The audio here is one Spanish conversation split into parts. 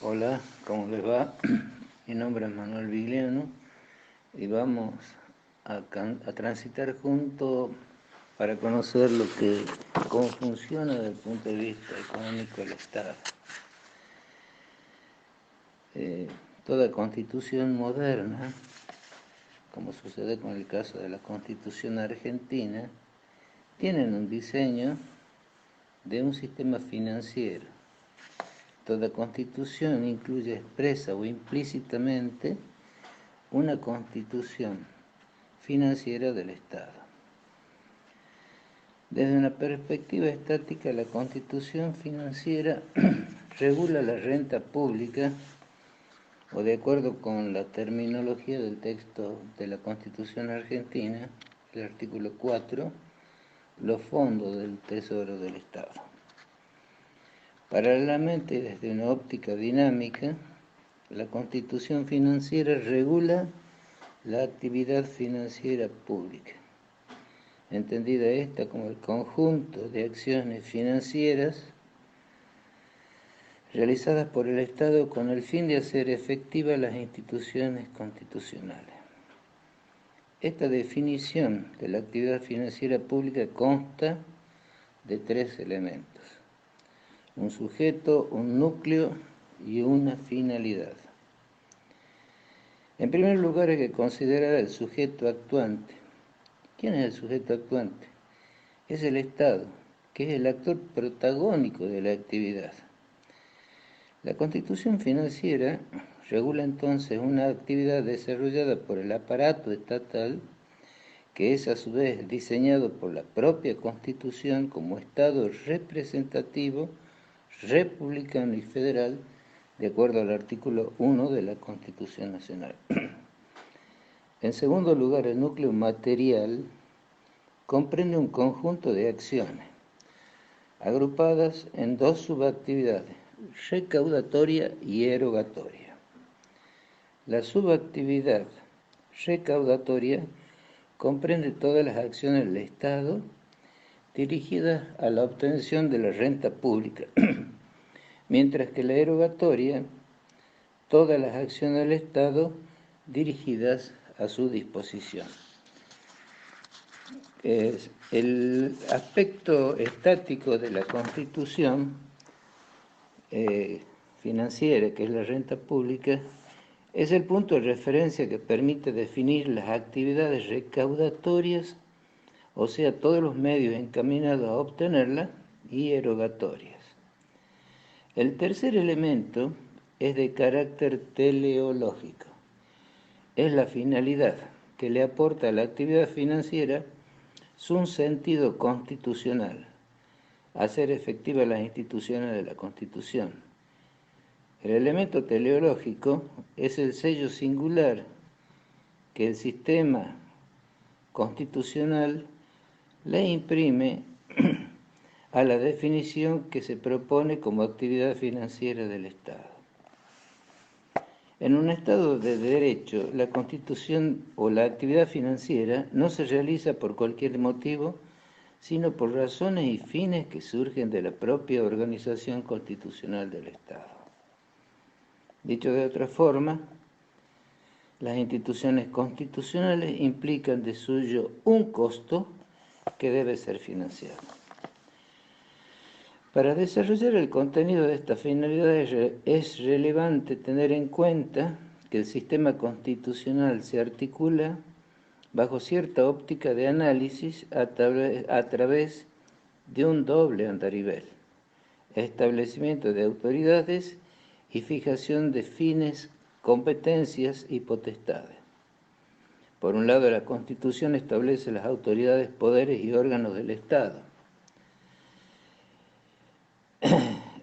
Hola, ¿cómo les va? Mi nombre es Manuel Vigliano y vamos a transitar juntos para conocer cómo funciona desde el punto de vista económico el Estado. Toda constitución moderna, como sucede con el caso de la Constitución argentina, tienen un diseño de un sistema financiero. Toda constitución incluye expresa o implícitamente una constitución financiera del Estado. Desde una perspectiva estática, la constitución financiera regula la renta pública, o de acuerdo con la terminología del texto de la Constitución argentina, el artículo 4, los fondos del Tesoro del Estado. Paralelamente, desde una óptica dinámica, la Constitución financiera regula la actividad financiera pública, entendida esta como el conjunto de acciones financieras realizadas por el Estado con el fin de hacer efectivas las instituciones constitucionales. Esta definición de la actividad financiera pública consta de tres elementos: un sujeto, un núcleo y una finalidad. En primer lugar, hay que considerar el sujeto actuante. ¿Quién es el sujeto actuante? Es el Estado, que es el actor protagónico de la actividad. La Constitución financiera regula entonces una actividad desarrollada por el aparato estatal, que es a su vez diseñado por la propia Constitución como Estado representativo, republicano y federal, de acuerdo al artículo 1 de la Constitución Nacional. En segundo lugar, el núcleo material comprende un conjunto de acciones, agrupadas en dos subactividades: recaudatoria y erogatoria. La subactividad recaudatoria comprende todas las acciones del Estado dirigidas a la obtención de la renta pública, mientras que la erogatoria, todas las acciones del Estado dirigidas a su disposición. El aspecto estático de la Constitución financiera, que es la renta pública, es el punto de referencia que permite definir las actividades recaudatorias, o sea, todos los medios encaminados a obtenerla, y erogatorias. El tercer elemento es de carácter teleológico. Es la finalidad que le aporta a la actividad financiera un sentido constitucional, hacer efectivas las instituciones de la Constitución. El elemento teleológico es el sello singular que el sistema constitucional le imprime a la definición que se propone como actividad financiera del Estado. En un Estado de Derecho, la Constitución o la actividad financiera no se realiza por cualquier motivo, sino por razones y fines que surgen de la propia organización constitucional del Estado. Dicho de otra forma, las instituciones constitucionales implican de suyo un costo que debe ser financiado. Para desarrollar el contenido de esta finalidad es relevante tener en cuenta que el sistema constitucional se articula bajo cierta óptica de análisis a través de un doble andarivel: establecimiento de autoridades y fijación de fines, competencias y potestades. Por un lado, la Constitución establece las autoridades, poderes y órganos del Estado.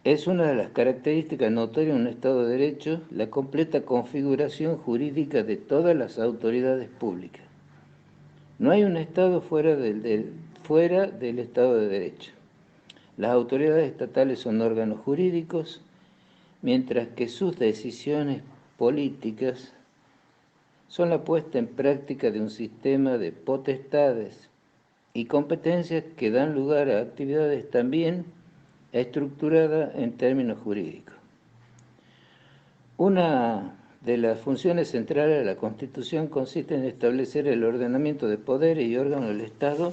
Es una de las características notorias de un Estado de Derecho la completa configuración jurídica de todas las autoridades públicas. No hay un Estado fuera del Estado de Derecho. Las autoridades estatales son órganos jurídicos, mientras que sus decisiones políticas son la puesta en práctica de un sistema de potestades y competencias que dan lugar a actividades también estructuradas en términos jurídicos. Una de las funciones centrales de la Constitución consiste en establecer el ordenamiento de poderes y órganos del Estado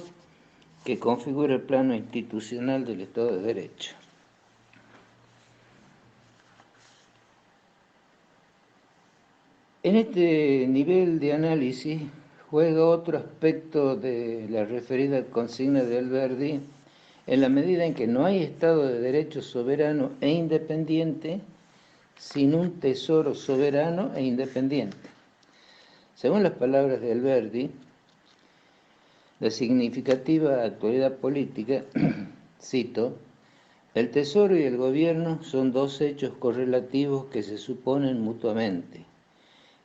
que configura el plano institucional del Estado de Derecho. En este nivel de análisis juega otro aspecto de la referida consigna de Alberdi, en la medida en que no hay Estado de Derecho soberano e independiente sin un tesoro soberano e independiente. Según las palabras de Alberdi, la significativa actualidad política, cito, el tesoro y el gobierno son dos hechos correlativos que se suponen mutuamente.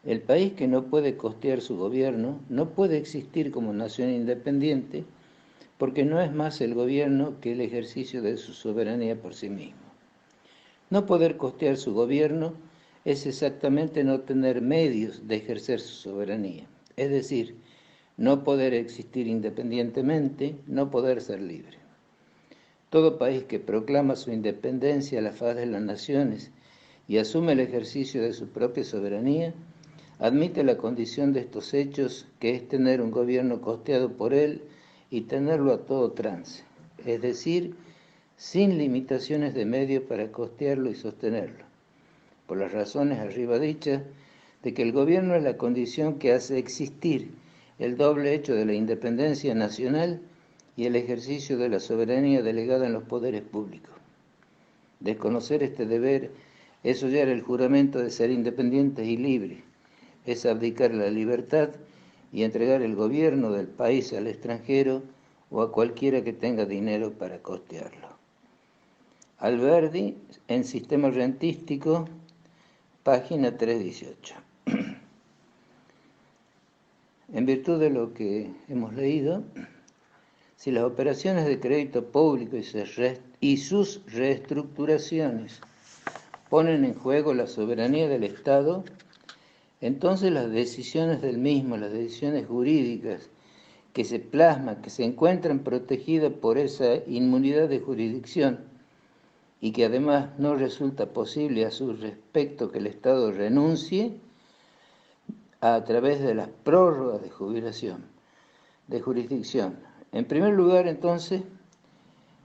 El país que no puede costear su gobierno no puede existir como nación independiente porque no es más el gobierno que el ejercicio de su soberanía por sí mismo. No poder costear su gobierno es exactamente no tener medios de ejercer su soberanía, es decir, no poder existir independientemente, no poder ser libre. Todo país que proclama su independencia a la faz de las naciones y asume el ejercicio de su propia soberanía, admite la condición de estos hechos, que es tener un gobierno costeado por él y tenerlo a todo trance, es decir, sin limitaciones de medio para costearlo y sostenerlo, por las razones arriba dichas, de que el gobierno es la condición que hace existir el doble hecho de la independencia nacional y el ejercicio de la soberanía delegada en los poderes públicos. Desconocer este deber es hollar el juramento de ser independientes y libres, es abdicar la libertad y entregar el gobierno del país al extranjero o a cualquiera que tenga dinero para costearlo. Alberdi, en Sistema Rentístico, página 318. En virtud de lo que hemos leído, si las operaciones de crédito público y sus reestructuraciones ponen en juego la soberanía del Estado, entonces las decisiones del mismo, las decisiones jurídicas que se plasman, que se encuentran protegidas por esa inmunidad de jurisdicción y que además no resulta posible a su respecto que el Estado renuncie a través de las prórrogas de jubilación, de jurisdicción. En primer lugar, entonces,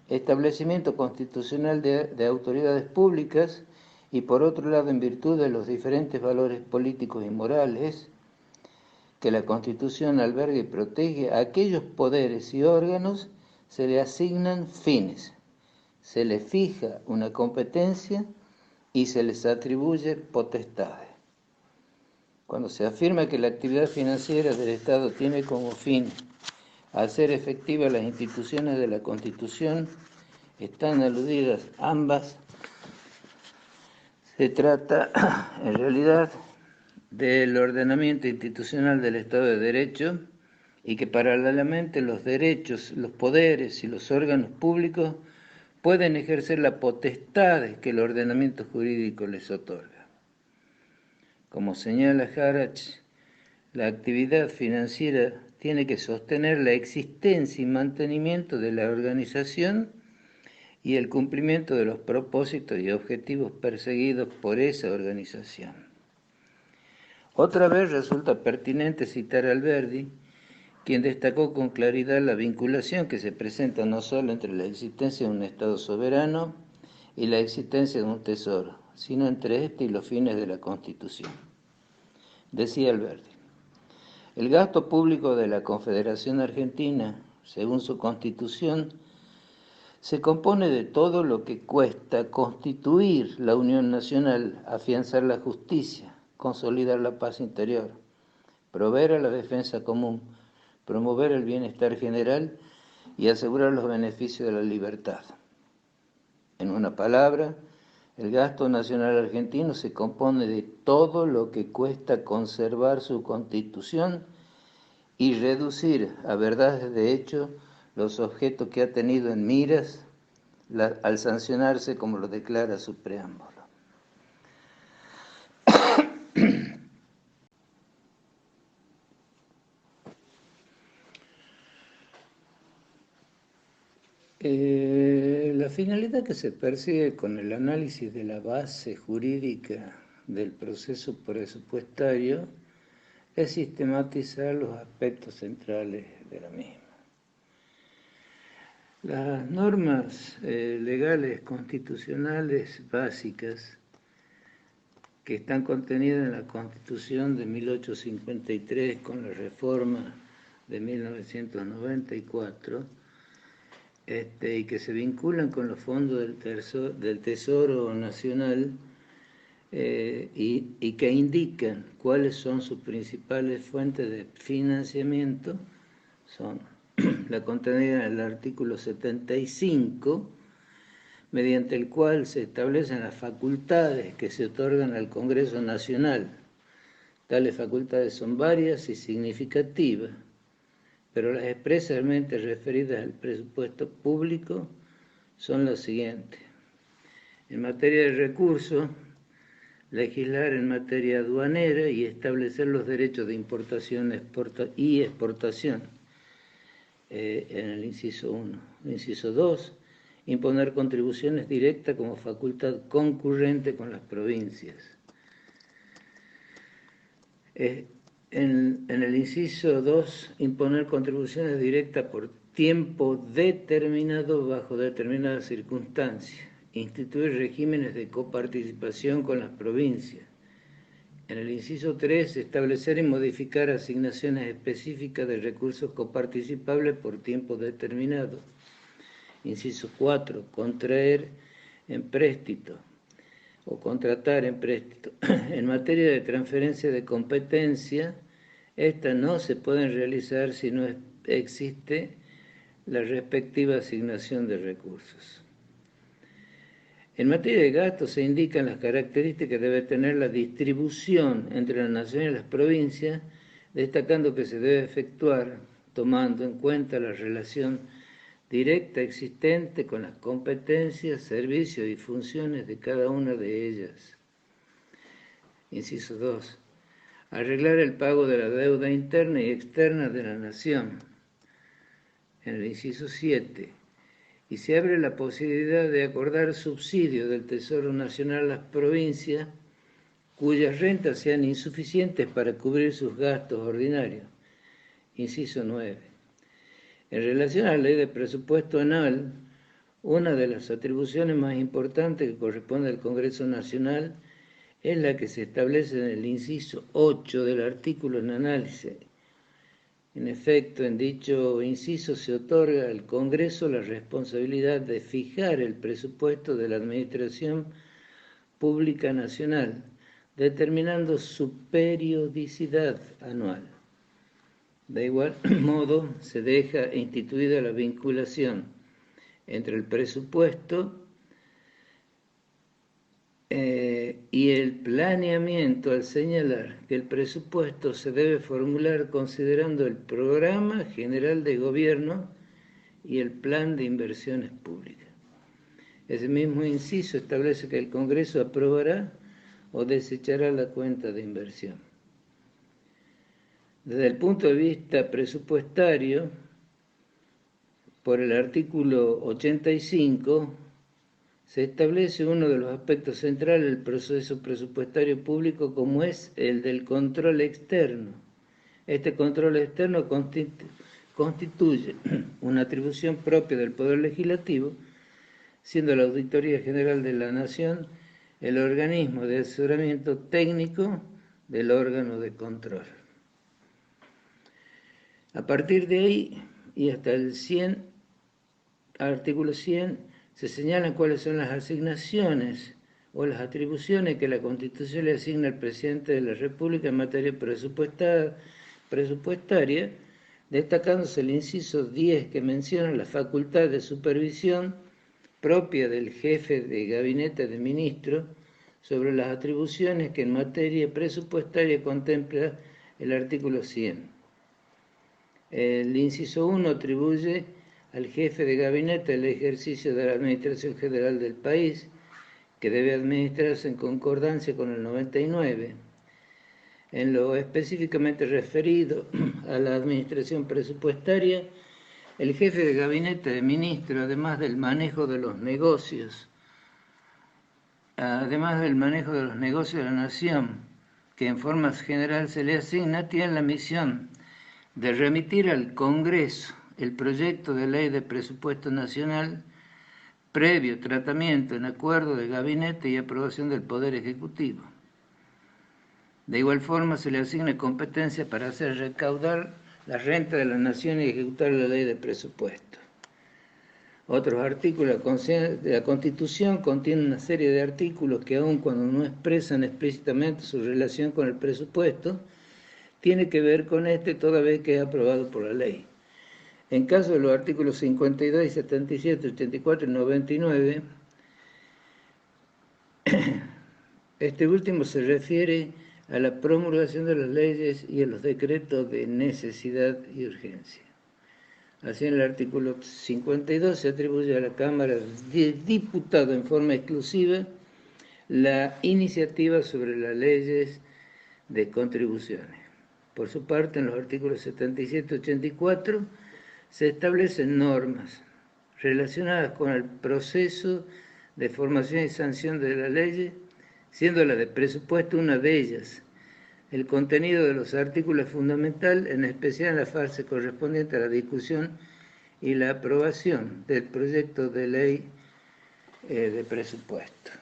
establecimiento constitucional de autoridades públicas y por otro lado, en virtud de los diferentes valores políticos y morales que la Constitución alberga y protege, a aquellos poderes y órganos se le asignan fines, se les fija una competencia y se les atribuye potestades. Cuando se afirma que la actividad financiera del Estado tiene como fin hacer efectivas las instituciones de la Constitución, están aludidas ambas. Se trata, en realidad, del ordenamiento institucional del Estado de Derecho y que paralelamente los derechos, los poderes y los órganos públicos pueden ejercer las potestades que el ordenamiento jurídico les otorga. Como señala Harach, la actividad financiera tiene que sostener la existencia y mantenimiento de la organización y el cumplimiento de los propósitos y objetivos perseguidos por esa organización. Otra vez resulta pertinente citar a Alberdi, quien destacó con claridad la vinculación que se presenta no solo entre la existencia de un Estado soberano y la existencia de un tesoro, sino entre este y los fines de la Constitución. Decía Alberdi, el gasto público de la Confederación Argentina, según su Constitución, se compone de todo lo que cuesta constituir la Unión Nacional, afianzar la justicia, consolidar la paz interior, proveer a la defensa común, promover el bienestar general y asegurar los beneficios de la libertad. En una palabra, el gasto nacional argentino se compone de todo lo que cuesta conservar su Constitución y reducir a verdades de hecho los objetos que ha tenido en miras al sancionarse como lo declara su preámbulo. La finalidad que se persigue con el análisis de la base jurídica del proceso presupuestario es sistematizar los aspectos centrales de la misma. Las normas legales constitucionales básicas que están contenidas en la Constitución de 1853 con la reforma de 1994, y que se vinculan con los fondos del Tesoro Nacional y que indican cuáles son sus principales fuentes de financiamiento, son la contenida en el artículo 75, mediante el cual se establecen las facultades que se otorgan al Congreso Nacional. Tales facultades son varias y significativas, pero las expresamente referidas al presupuesto público son las siguientes. En materia de recursos, legislar en materia aduanera y establecer los derechos de importación y exportación, en el inciso 1. El inciso 2, imponer contribuciones directas como facultad concurrente con las provincias. En el inciso 2, imponer contribuciones directas por tiempo determinado bajo determinadas circunstancias. Instituir regímenes de coparticipación con las provincias. En el inciso 3, establecer y modificar asignaciones específicas de recursos coparticipables por tiempo determinado. Inciso 4, contraer empréstito o contratar empréstito. En materia de transferencia de competencia, estas no se pueden realizar si no existe la respectiva asignación de recursos. En materia de gastos se indican las características que debe tener la distribución entre la nación y las provincias, destacando que se debe efectuar tomando en cuenta la relación directa existente con las competencias, servicios y funciones de cada una de ellas. Inciso 2. Arreglar el pago de la deuda interna y externa de la nación. En el inciso 7. Y se abre la posibilidad de acordar subsidios del Tesoro Nacional a las provincias cuyas rentas sean insuficientes para cubrir sus gastos ordinarios. Inciso 9. En relación a la ley de presupuesto anual, una de las atribuciones más importantes que corresponde al Congreso Nacional es la que se establece en el inciso 8 del artículo en análisis. En efecto, en dicho inciso se otorga al Congreso la responsabilidad de fijar el presupuesto de la Administración Pública Nacional, determinando su periodicidad anual. De igual modo, se deja instituida la vinculación entre el presupuesto y el planeamiento, al señalar que el presupuesto se debe formular considerando el programa general de gobierno y el plan de inversiones públicas. Ese mismo inciso establece que el Congreso aprobará o desechará la cuenta de inversión. Desde el punto de vista presupuestario, por el artículo 85, se establece uno de los aspectos centrales del proceso presupuestario público, como es el del control externo. Este control externo constituye una atribución propia del Poder Legislativo, siendo la Auditoría General de la Nación el organismo de asesoramiento técnico del órgano de control. A partir de ahí y hasta el artículo 100, se señalan cuáles son las asignaciones o las atribuciones que la Constitución le asigna al presidente de la República en materia presupuestaria, destacándose el inciso 10 que menciona la facultad de supervisión propia del jefe de gabinete de ministros sobre las atribuciones que en materia presupuestaria contempla el artículo 100. El inciso 1 atribuye al jefe de gabinete el ejercicio de la Administración General del país, que debe administrarse en concordancia con el 99. En lo específicamente referido a la administración presupuestaria, el jefe de gabinete de ministro, además del manejo de los negocios además del manejo de los negocios de la nación, que en forma general se le asigna, tiene la misión de remitir al Congreso el proyecto de ley de presupuesto nacional previo tratamiento en acuerdo del gabinete y aprobación del Poder Ejecutivo. De igual forma, se le asigna competencia para hacer recaudar la renta de la nación y ejecutar la ley de presupuesto. Otros artículos de la Constitución contienen una serie de artículos que, aun cuando no expresan explícitamente su relación con el presupuesto, tiene que ver con este toda vez que es aprobado por la ley. En caso de los artículos 52, 77, 84 y 99, este último se refiere a la promulgación de las leyes y a los decretos de necesidad y urgencia. Así, en el artículo 52 se atribuye a la Cámara de Diputados en forma exclusiva la iniciativa sobre las leyes de contribuciones. Por su parte, en los artículos 77 y 84 se establecen normas relacionadas con el proceso de formación y sanción de las leyes, siendo la de presupuesto una de ellas. El contenido de los artículos es fundamental, en especial en la fase correspondiente a la discusión y la aprobación del proyecto de ley de presupuesto.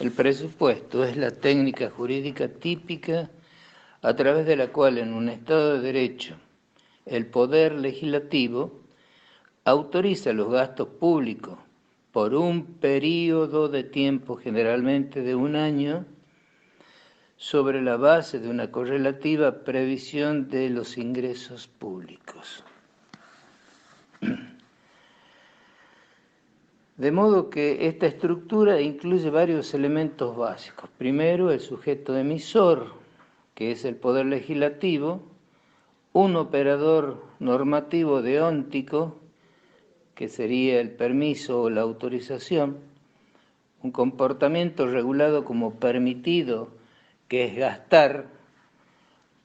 El presupuesto es la técnica jurídica típica a través de la cual en un Estado de Derecho el Poder Legislativo autoriza los gastos públicos por un período de tiempo, generalmente de un año, sobre la base de una correlativa previsión de los ingresos públicos. De modo que esta estructura incluye varios elementos básicos. Primero, el sujeto emisor, que es el Poder Legislativo, un operador normativo deóntico, que sería el permiso o la autorización, un comportamiento regulado como permitido, que es gastar,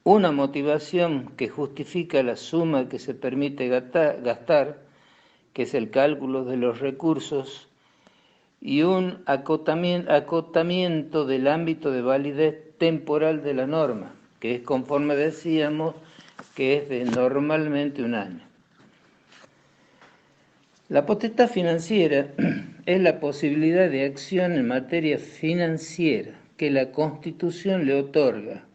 una motivación que justifica la suma que se permite gastar, que es el cálculo de los recursos, y un acotamiento del ámbito de validez temporal de la norma, que es, conforme decíamos, que es de normalmente un año. La potestad financiera es la posibilidad de acción en materia financiera que la Constitución le otorga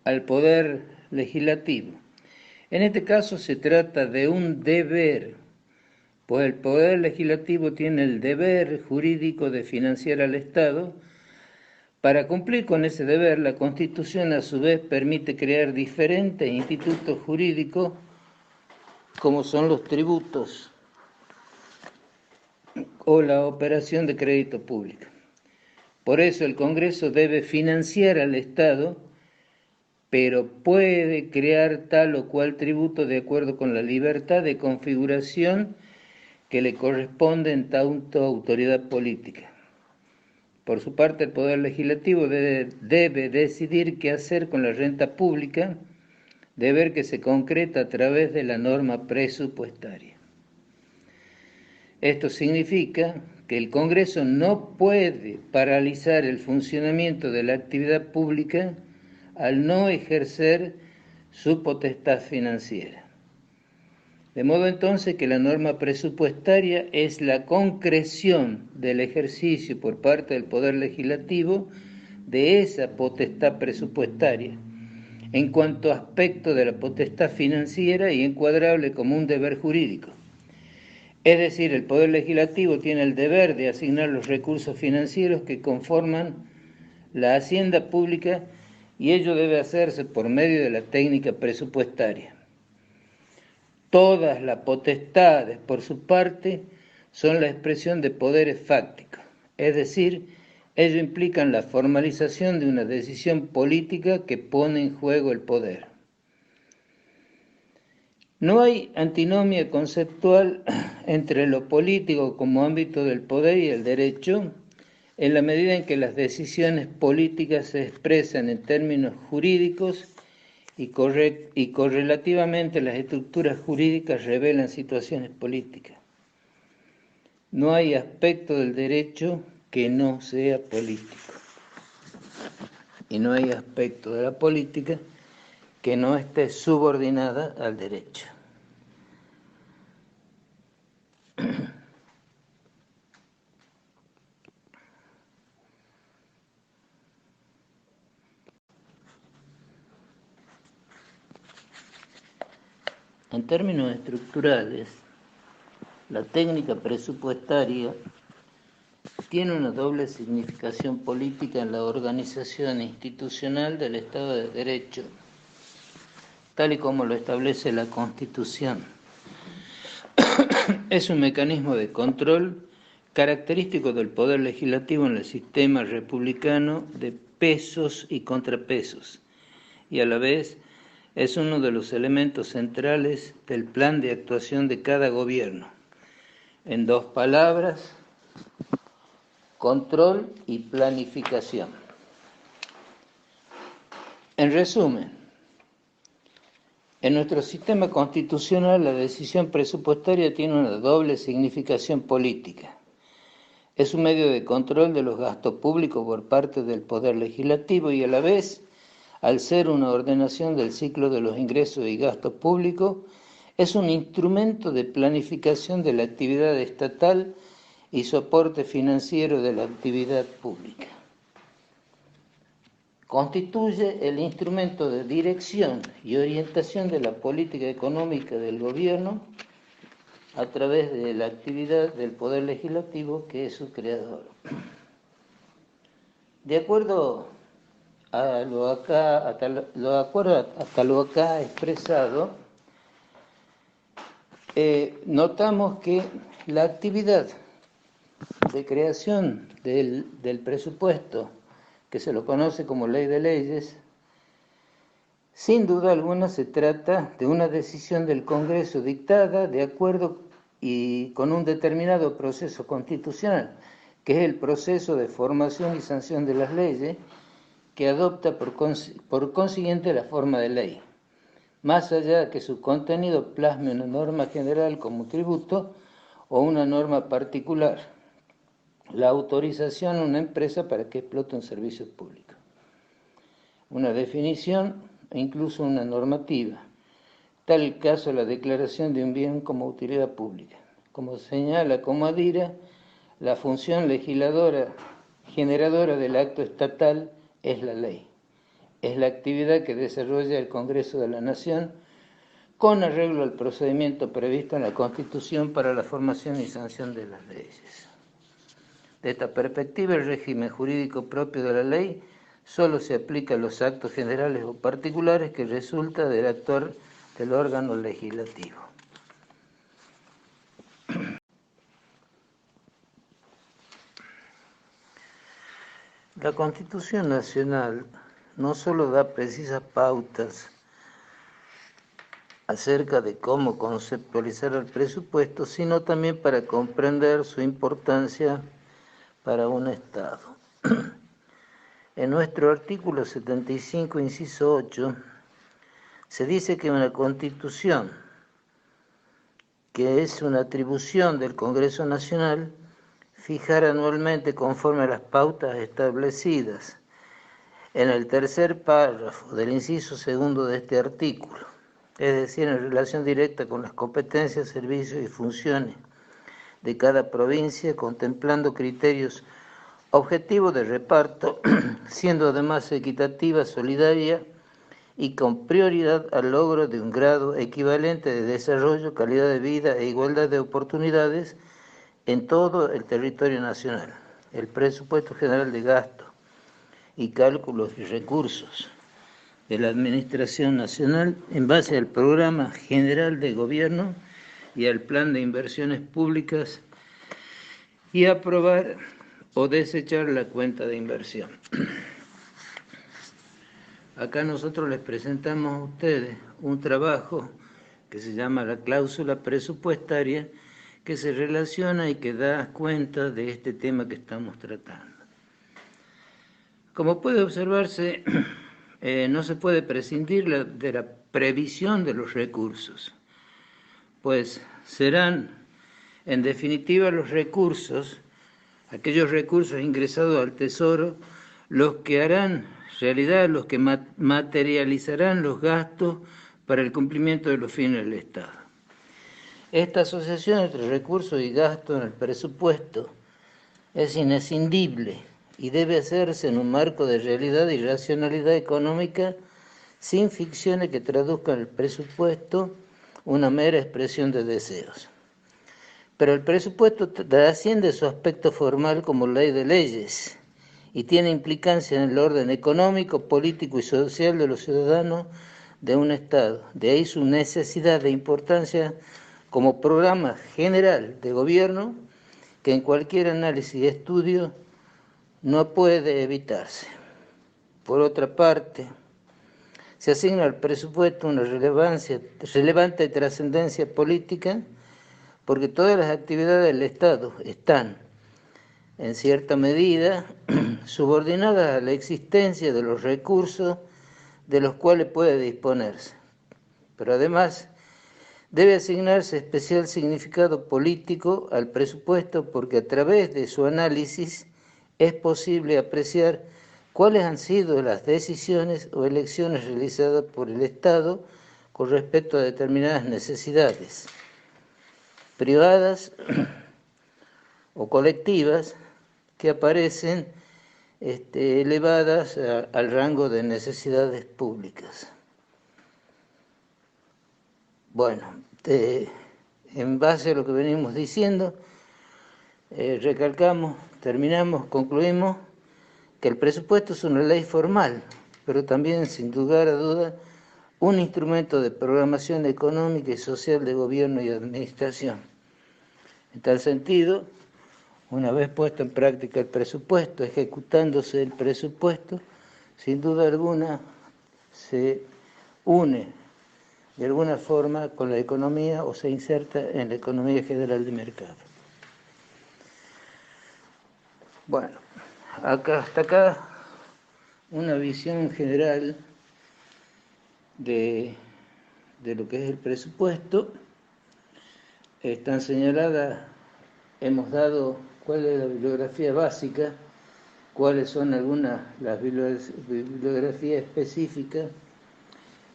al Poder Legislativo. En este caso se trata de un deber, pues el Poder Legislativo tiene el deber jurídico de financiar al Estado. Para cumplir con ese deber, la Constitución a su vez permite crear diferentes institutos jurídicos, como son los tributos o la operación de crédito público. Por eso el Congreso debe financiar al Estado, pero puede crear tal o cual tributo de acuerdo con la libertad de configuración que le corresponde en tanto autoridad política. Por su parte, el Poder Legislativo debe decidir qué hacer con la renta pública, deber que se concreta a través de la norma presupuestaria. Esto significa que el Congreso no puede paralizar el funcionamiento de la actividad pública al no ejercer su potestad financiera. De modo entonces que la norma presupuestaria es la concreción del ejercicio por parte del Poder Legislativo de esa potestad presupuestaria, en cuanto a aspecto de la potestad financiera y encuadrable como un deber jurídico. Es decir, el Poder Legislativo tiene el deber de asignar los recursos financieros que conforman la hacienda pública y ello debe hacerse por medio de la técnica presupuestaria. Todas las potestades, por su parte, son la expresión de poderes fácticos, es decir, ello implica la formalización de una decisión política que pone en juego el poder. No hay antinomia conceptual entre lo político como ámbito del poder y el derecho, en la medida en que las decisiones políticas se expresan en términos jurídicos y correlativamente las estructuras jurídicas revelan situaciones políticas. No hay aspecto del derecho que no sea político. Y no hay aspecto de la política que no esté subordinada al derecho. En términos estructurales, la técnica presupuestaria tiene una doble significación política en la organización institucional del Estado de Derecho, tal y como lo establece la Constitución. Es un mecanismo de control característico del poder legislativo en el sistema republicano de pesos y contrapesos, y a la vez es uno de los elementos centrales del plan de actuación de cada gobierno. En dos palabras, control y planificación. En resumen, en nuestro sistema constitucional la decisión presupuestaria tiene una doble significación política. Es un medio de control de los gastos públicos por parte del Poder Legislativo y a la vez, al ser una ordenación del ciclo de los ingresos y gastos públicos, es un instrumento de planificación de la actividad estatal y soporte financiero de la actividad pública. Constituye el instrumento de dirección y orientación de la política económica del gobierno a través de la actividad del Poder Legislativo, que es su creador. De acuerdo a lo acá expresado, notamos que la actividad de creación del presupuesto, que se lo conoce como ley de leyes, sin duda alguna se trata de una decisión del Congreso dictada de acuerdo y con un determinado proceso constitucional, que es el proceso de formación y sanción de las leyes, que adopta por consiguiente la forma de ley, más allá de que su contenido plasme una norma general como tributo o una norma particular, la autorización a una empresa para que explote un servicio público, una definición e incluso una normativa, tal el caso de la declaración de un bien como utilidad pública. Como señala Comadira, la función legisladora generadora del acto estatal es la ley. Es la actividad que desarrolla el Congreso de la Nación con arreglo al procedimiento previsto en la Constitución para la formación y sanción de las leyes. De esta perspectiva, el régimen jurídico propio de la ley solo se aplica a los actos generales o particulares que resulta del actuar del órgano legislativo. La Constitución Nacional no solo da precisas pautas acerca de cómo conceptualizar el presupuesto, sino también para comprender su importancia para un Estado. En nuestro artículo 75, inciso 8, se dice que una Constitución, que es una atribución del Congreso Nacional, fijar anualmente conforme a las pautas establecidas en el tercer párrafo del inciso segundo de este artículo, es decir, en relación directa con las competencias, servicios y funciones de cada provincia, contemplando criterios objetivos de reparto, siendo además equitativa, solidaria y con prioridad al logro de un grado equivalente de desarrollo, calidad de vida e igualdad de oportunidades en todo el territorio nacional. El presupuesto general de gasto y cálculos y recursos de la Administración Nacional en base al Programa General de Gobierno y al Plan de Inversiones Públicas y aprobar o desechar la cuenta de inversión. Acá nosotros les presentamos a ustedes un trabajo que se llama la cláusula presupuestaria, que se relaciona y que da cuenta de este tema que estamos tratando. Como puede observarse, no se puede prescindir de la previsión de los recursos, pues serán En definitiva, los recursos, aquellos recursos ingresados al Tesoro, los que harán realidad, los que materializarán los gastos para el cumplimiento de los fines del Estado. Esta asociación entre recursos y gastos en el presupuesto es inescindible y debe hacerse en un marco de realidad y racionalidad económica, sin ficciones que traduzcan el presupuesto una mera expresión de deseos. Pero el presupuesto trasciende su aspecto formal como ley de leyes y tiene implicancia en el orden económico, político y social de los ciudadanos de un Estado. De ahí su necesidad de importancia como programa general de gobierno que en cualquier análisis y estudio no puede evitarse. Por otra parte, se asigna al presupuesto una relevante trascendencia política porque todas las actividades del Estado están, en cierta medida, subordinadas a la existencia de los recursos de los cuales puede disponerse. Pero además, debe asignarse especial significado político al presupuesto porque a través de su análisis es posible apreciar cuáles han sido las decisiones o elecciones realizadas por el Estado con respecto a determinadas necesidades privadas o colectivas que aparecen elevadas al rango de necesidades públicas. Bueno, en base a lo que venimos diciendo, recalcamos, terminamos, concluimos que el presupuesto es una ley formal, pero también, sin lugar a dudas, un instrumento de programación económica y social de gobierno y administración. En tal sentido, una vez puesto en práctica el presupuesto, ejecutándose el presupuesto, sin duda alguna se une de alguna forma con la economía o se inserta en la economía general de mercado. Bueno, hasta acá una visión general de lo que es el presupuesto. Están señaladas, hemos dado cuál es la bibliografía básica, cuáles son algunas las bibliografías específicas,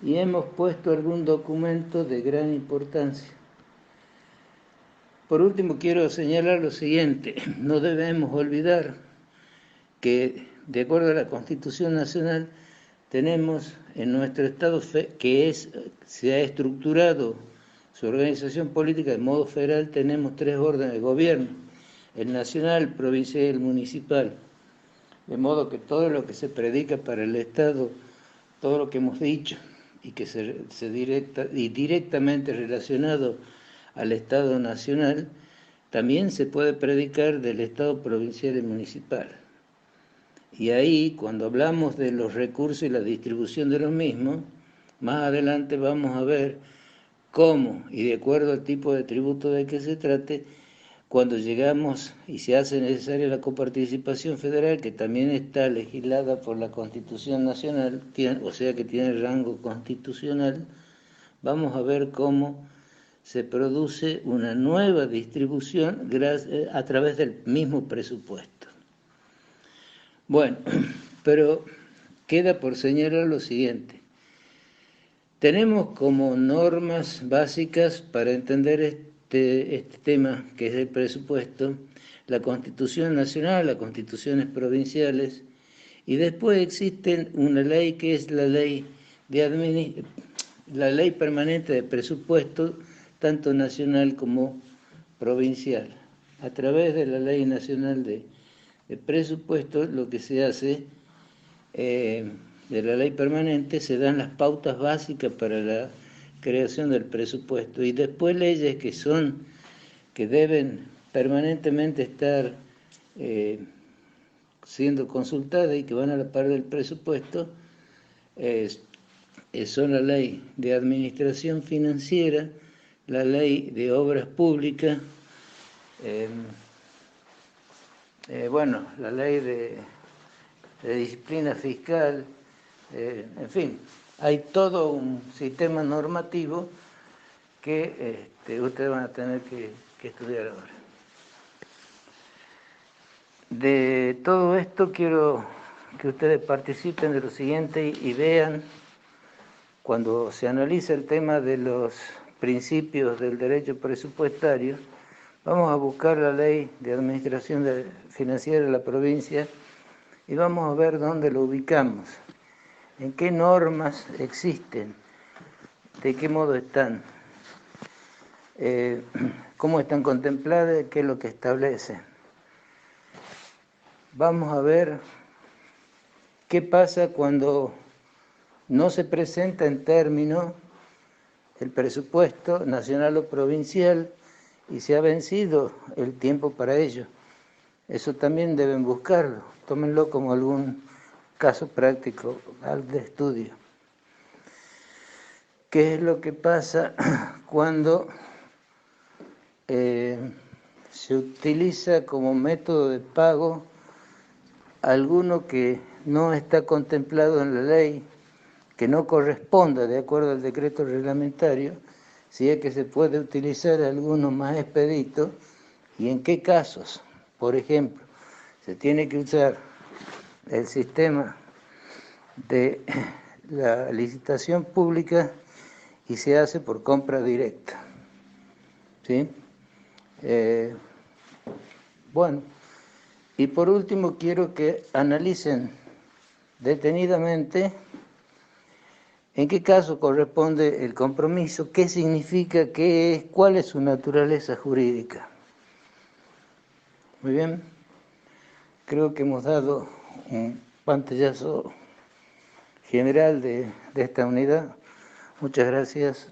y hemos puesto algún documento de gran importancia. Por último, quiero señalar lo siguiente: no debemos olvidar que, de acuerdo a la Constitución Nacional, tenemos en nuestro Estado se ha estructurado su organización política de modo federal, tenemos 3 órdenes de gobierno: el nacional, el provincial y el municipal. De modo que todo lo que se predica para el Estado, todo lo que hemos dicho, y que directamente relacionado al Estado nacional, también se puede predicar del Estado provincial y municipal. Y ahí, cuando hablamos de los recursos y la distribución de los mismos, más adelante vamos a ver cómo, y de acuerdo al tipo de tributo de que se trate, cuando llegamos y se hace necesaria la coparticipación federal, que también está legislada por la Constitución Nacional, o sea que tiene rango constitucional, vamos a ver cómo se produce una nueva distribución a través del mismo presupuesto. Bueno, pero queda por señalar lo siguiente. Tenemos como normas básicas para entender este tema, que es el presupuesto, la Constitución Nacional, las constituciones provinciales, y después existe una ley que es la ley permanente de presupuesto, tanto nacional como provincial. A través de la Ley Nacional de Presupuesto, lo que se hace de la ley permanente, se dan las pautas básicas para la creación del presupuesto, y después leyes que deben permanentemente estar siendo consultadas y que van a la par del presupuesto, son la ley de administración financiera, la ley de obras públicas, la ley de disciplina fiscal, en fin, hay todo un sistema normativo que ustedes van a tener que que estudiar ahora. De todo esto quiero que ustedes participen de lo siguiente y vean, cuando se analiza el tema de los principios del derecho presupuestario, vamos a buscar la ley de administración financiera de la provincia y vamos a ver dónde lo ubicamos, en qué normas existen, de qué modo están, cómo están contempladas, qué es lo que establece. Vamos a ver qué pasa cuando no se presenta en términos el presupuesto nacional o provincial y se ha vencido el tiempo para ello. Eso también deben buscarlo, tómenlo como algún caso práctico de estudio. ¿Qué es lo que pasa cuando se utiliza como método de pago alguno que no está contemplado en la ley, que no corresponda de acuerdo al decreto reglamentario, si es que se puede utilizar alguno más expedito y en qué casos? Por ejemplo, se tiene que usar el sistema de la licitación pública y se hace por compra directa, ¿sí? Bueno, y por último quiero que analicen detenidamente en qué caso corresponde el compromiso, qué significa, qué es, cuál es su naturaleza jurídica. Muy bien, creo que hemos dado un pantallazo general de esta unidad. Muchas gracias.